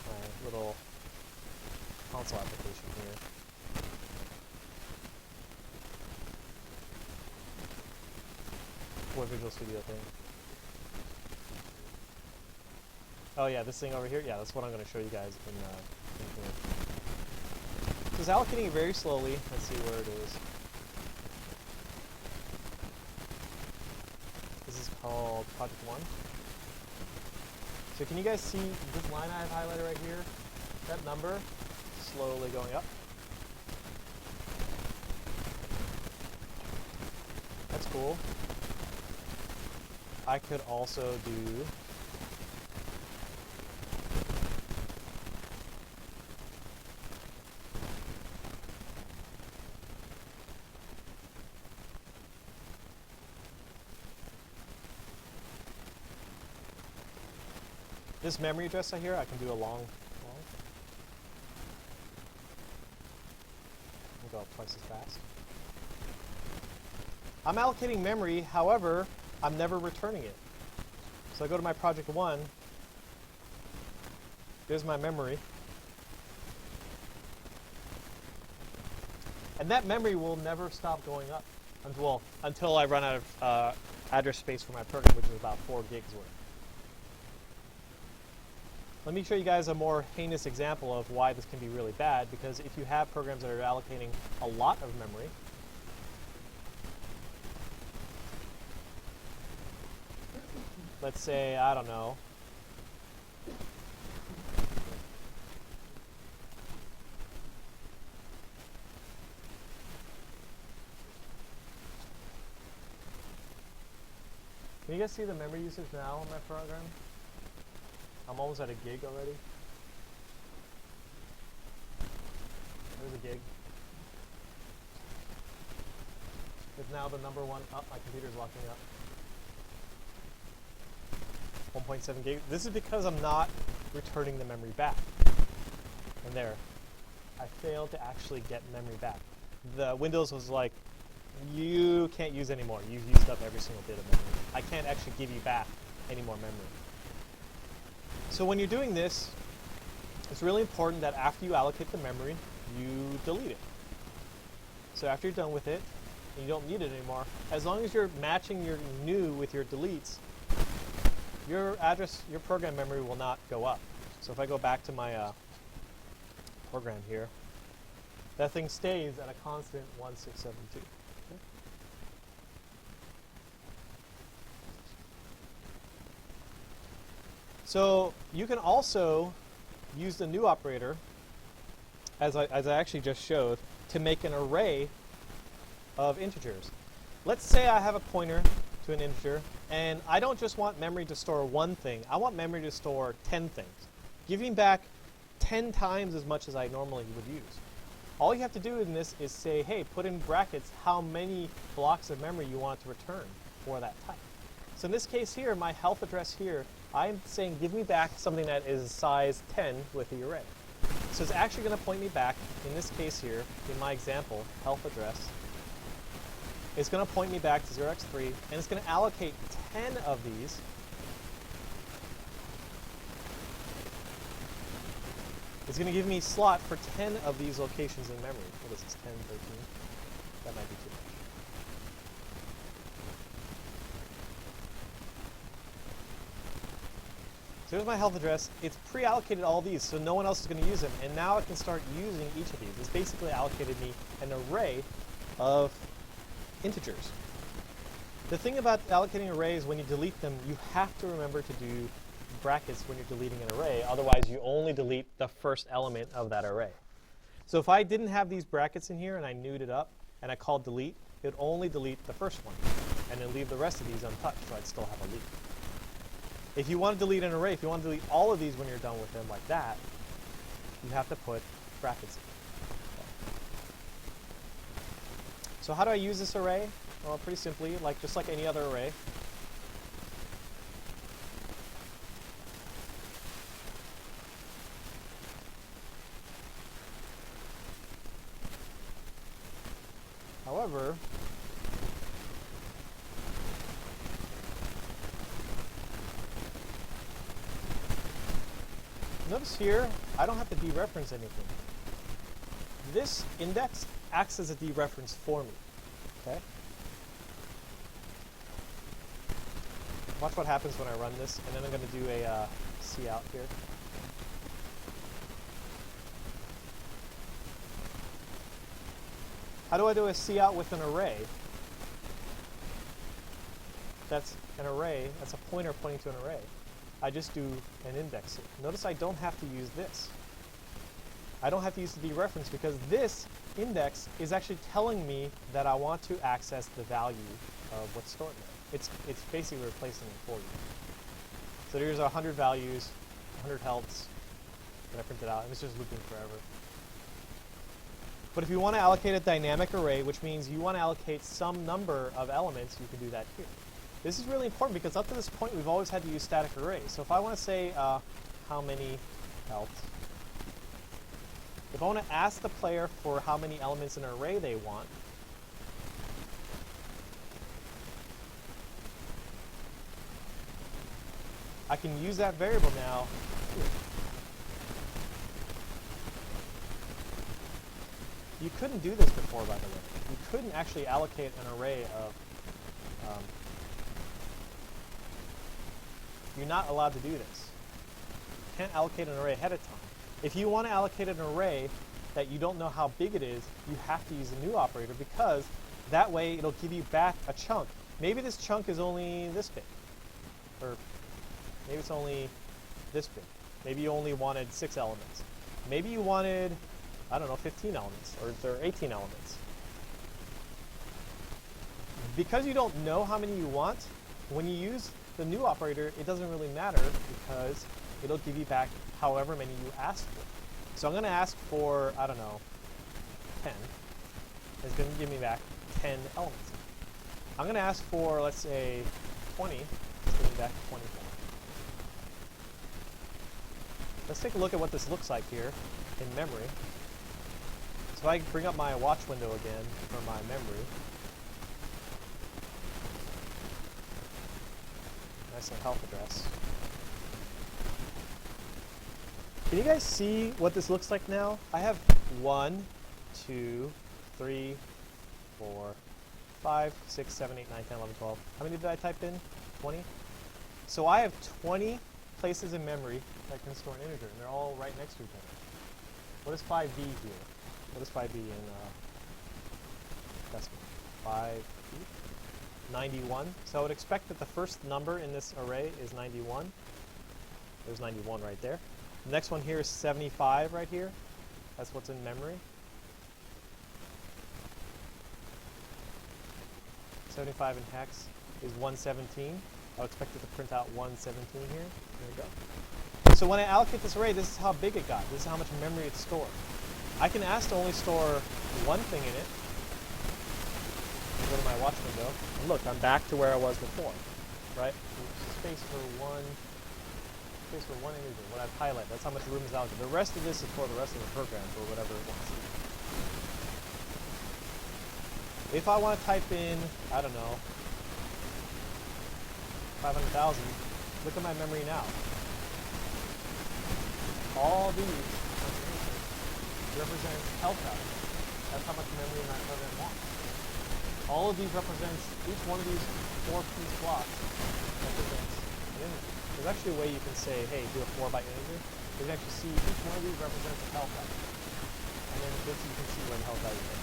my little console application here. What Visual Studio thing? Oh yeah, this thing over here? Yeah, that's what I'm going to show you guys in here. So it's allocating it very slowly. Let's see where it is. This is called Project 1. So can you guys see this line I have highlighted right here? That number slowly going up. That's cool. I could also do this memory address right here. I can do a long. Go up twice as fast. I'm allocating memory, however, I'm never returning it. So I go to my project 1. Here's my memory. And that memory will never stop going up until I run out of address space for my program, which is about 4 gigs worth. Let me show you guys a more heinous example of why this can be really bad, because if you have programs that are allocating a lot of memory, let's say, I don't know, can you guys see the memory usage now on my program? I'm almost at a gig already. There's a gig. It's now the number one. Oh, my computer's locking up. 1.7 gig. This is because I'm not returning the memory back. And there, I failed to actually get memory back. the Windows was like, you can't use anymore. You've used up every single bit of memory. I can't actually give you back any more memory. So when you're doing this, it's really important that after you allocate the memory, you delete it. So after you're done with it, and you don't need it anymore, as long as you're matching your new with your deletes, your program memory will not go up. So if I go back to my program here, that thing stays at a constant 1672. Okay. So you can also use the new operator, as I actually just showed, to make an array of integers. Let's say I have a pointer to an integer, and I don't just want memory to store one thing. I want memory to store 10 things, giving back 10 times as much as I normally would use. All you have to do in this is say, hey, put in brackets how many blocks of memory you want to return for that type. So in this case here, my health address here, I'm saying give me back something that is size 10 with the array. So it's actually going to point me back, in this case here, in my example, health address. It's going to point me back to 0x3, and it's going to allocate 10 of these. It's going to give me a slot for 10 of these locations in memory. What is this, 10, 13? That might be too much. So here's my health address. It's pre-allocated all these, so no one else is going to use them. And now I can start using each of these. It's basically allocated me an array of integers. The thing about allocating arrays, when you delete them, you have to remember to do brackets when you're deleting an array. Otherwise, you only delete the first element of that array. So if I didn't have these brackets in here and I newed it up and I called delete, it would only delete the first one and then leave the rest of these untouched, so I'd still have a leak. If you want to delete an array, if you want to delete all of these when you're done with them like that, you have to put brackets in. So how do I use this array? Well, pretty simply, just like any other array. However, notice here, I don't have to dereference anything. This index acts as a dereference for me. Okay? Watch what happens when I run this, and then I'm going to do a cout here. How do I do a cout with an array? That's an array, that's a pointer pointing to an array. I just do an index. Notice I don't have to use this. I don't have to use the dereference because this index is actually telling me that I want to access the value of what's stored there. It's basically replacing it for you. So here's 100 values, 100 healths, and I print it out, and it's just looping forever. But if you want to allocate a dynamic array, which means you want to allocate some number of elements, you can do that here. This is really important because up to this point, we've always had to use static arrays. So if I want to say how many healths, if I want to ask the player for how many elements in an array they want, I can use that variable now here. You couldn't do this before, by the way. You couldn't actually allocate an array of... you're not allowed to do this. You can't allocate an array ahead of time. If you want to allocate an array that you don't know how big it is, you have to use a new operator because that way it'll give you back a chunk. Maybe this chunk is only this big. Or maybe it's only this big. Maybe you only wanted 6 elements. Maybe you wanted, I don't know, 15 elements or 18 elements. Because you don't know how many you want, when you use the new operator, it doesn't really matter because it'll give you back however many you asked for. So I'm going to ask for, I don't know, 10. It's going to give me back 10 elements. I'm going to ask for, let's say, 20. It's giving me back 24. Let's take a look at what this looks like here in memory. So So I bring up my watch window again for my memory. Nice and health address. Can you guys see what this looks like now? I have 1, 2, 3, 4, 5, 6, 7, 8, 9, 10, 11, 12. How many did I type in? 20? So I have 20 places in memory that can store an integer, and they're all right next to each other. What is 5b here? What is 5b in decimal? 5b? 91. So I would expect that the first number in this array is 91. There's 91 right there. The next one here is 75 right here. That's what's in memory. 75 in hex is 117. I would expect it to print out 117 here. There we go. So when I allocate this array, this is how big it got. This is how much memory it stored. I can ask to only store one thing in it. Go to my watch window, and look, I'm back to where I was before, right? Space for one integer, what I've highlighted. That's how much room is allocated. The rest of this is for the rest of the program, for whatever it wants. If I want to type in, I don't know, 500,000, look at my memory now. All these represent health values. That's how much memory my program wants. All of these represents, each one of these 4-piece blocks represents an integer. There's actually a way you can say, hey, do a 4-byte integer. You can actually see each one of these represents a health value. And then this you can see where the health value is.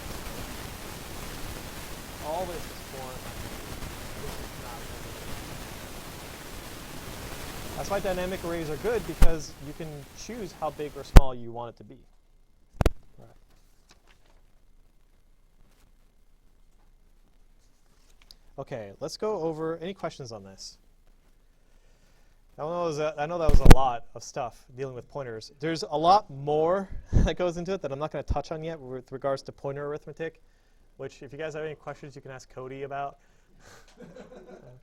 All this is for this is not memory. That's why dynamic arrays are good, because you can choose how big or small you want it to be. Right. Okay, let's go over any questions on this. I know that was a lot of stuff dealing with pointers. There's a lot more that goes into it that I'm not going to touch on yet with regards to pointer arithmetic, which if you guys have any questions, you can ask Cody about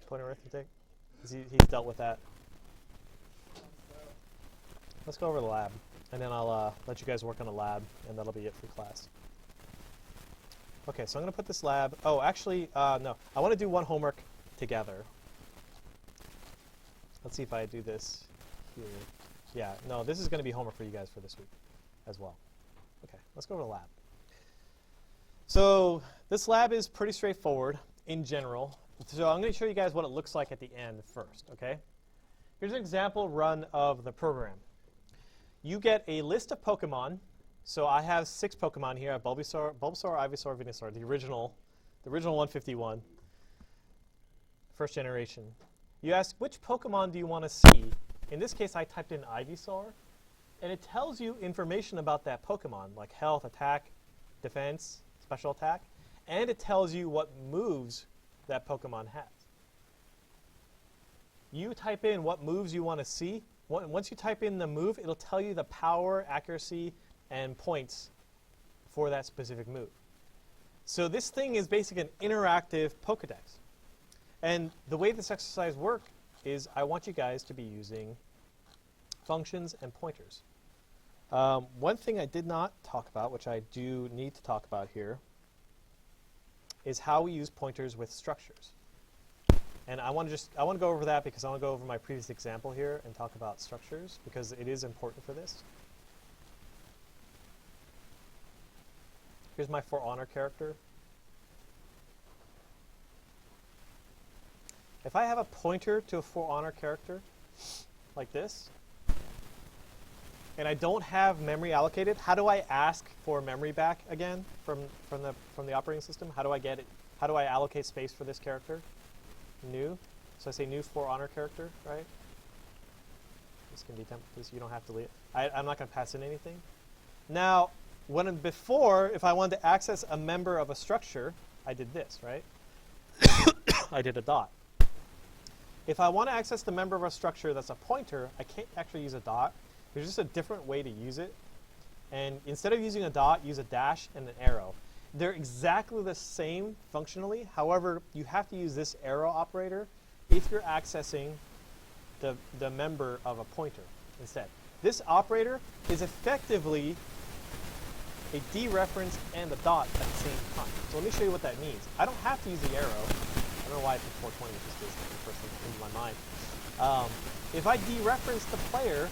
pointer arithmetic, because he's dealt with that. Let's go over the lab, and then I'll let you guys work on the lab, and that'll be it for class. Okay, so I'm going to put this lab. Oh, actually, no. I want to do one homework together. Let's see if I do this here. Yeah, no, this is going to be homework for you guys for this week as well. Okay, let's go over the lab. So this lab is pretty straightforward in general. So I'm going to show you guys what it looks like at the end first, okay? Here's an example run of the program. You get a list of Pokemon. So I have 6 Pokemon here. I have Bulbasaur, Ivysaur, Venusaur, the original 151, first generation. You ask, which Pokemon do you want to see? In this case, I typed in Ivysaur, and it tells you information about that Pokemon, like health, attack, defense, special attack, and it tells you what moves that Pokemon has. You type in what moves you want to see. Once you type in the move, it'll tell you the power, accuracy, and points for that specific move. So this thing is basically an interactive Pokedex. And the way this exercise works is I want you guys to be using functions and pointers. One thing I did not talk about, which I do need to talk about here, is how we use pointers with structures. And I want to go over that because I want to go over my previous example here and talk about structures, because it is important for this. Here's my For Honor character. If I have a pointer to a For Honor character like this, and I don't have memory allocated, how do I ask for memory back again from the operating system? How do I get it? How do I allocate space for this character? New. So I say new For Honor character, right? This can be this. You don't have to leave. I'm not going to pass in anything. Now, before, if I wanted to access a member of a structure, I did this, right? I did a dot. If I want to access the member of a structure that's a pointer, I can't actually use a dot. There's just a different way to use it. And instead of using a dot, use a dash and an arrow. They're exactly the same functionally. However, you have to use this arrow operator if you're accessing the member of a pointer instead. This operator is effectively a dereference and a dot at the same time. So let me show you what that means. I don't have to use the arrow. I don't know why I picked 420, which just is the first thing that came to my mind. If I dereference the player,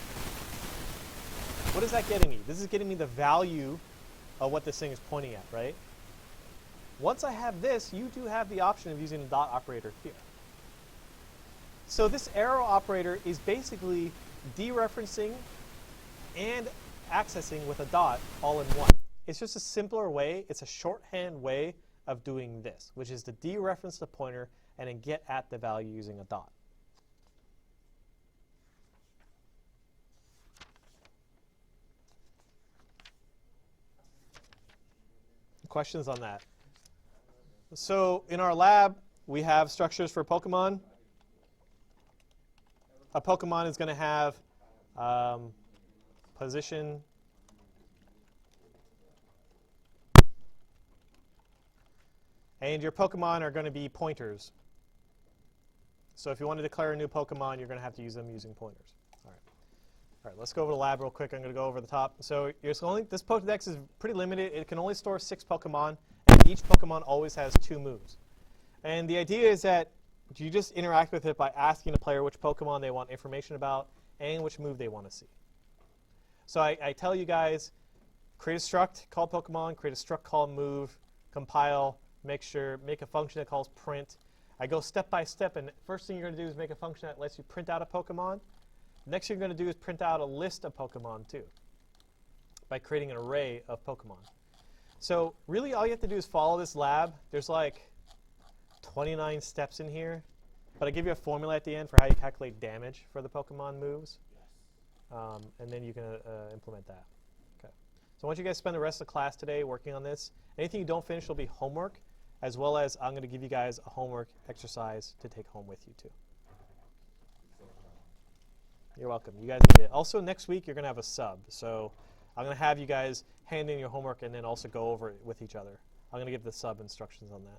what is that getting me? This is getting me the value of what this thing is pointing at, right? Once I have this, you do have the option of using the dot operator here. So this arrow operator is basically dereferencing and accessing with a dot all in one. It's just a simpler way, it's a shorthand way of doing this, which is to dereference the pointer and then get at the value using a dot. Questions on that? So in our lab, we have structures for Pokemon. A Pokemon is going to have position, and your Pokemon are going to be pointers. So if you want to declare a new Pokemon, you're going to have to use them using pointers. All right, let's go over the lab real quick. I'm going to go over the top. So this Pokédex is pretty limited. It can only store 6 Pokemon, and each Pokemon always has 2 moves. And the idea is that you just interact with it by asking the player which Pokemon they want information about and which move they want to see. So I tell you guys, create a struct, call Pokemon, create a struct, call move, compile, make a function that calls print. I go step by step, and first thing you're going to do is make a function that lets you print out a Pokemon. Next thing you're going to do is print out a list of Pokemon too by creating an array of Pokemon. So really all you have to do is follow this lab. There's like 29 steps in here, but I give you a formula at the end for how you calculate damage for the Pokemon moves, and then you can implement that. Okay. So I want you guys to spend the rest of the class today working on this. Anything you don't finish will be homework, as well as I'm going to give you guys a homework exercise to take home with you too. You're welcome. You guys need it. Also, next week, you're going to have a sub. So I'm going to have you guys hand in your homework and then also go over it with each other. I'm going to give the sub instructions on that.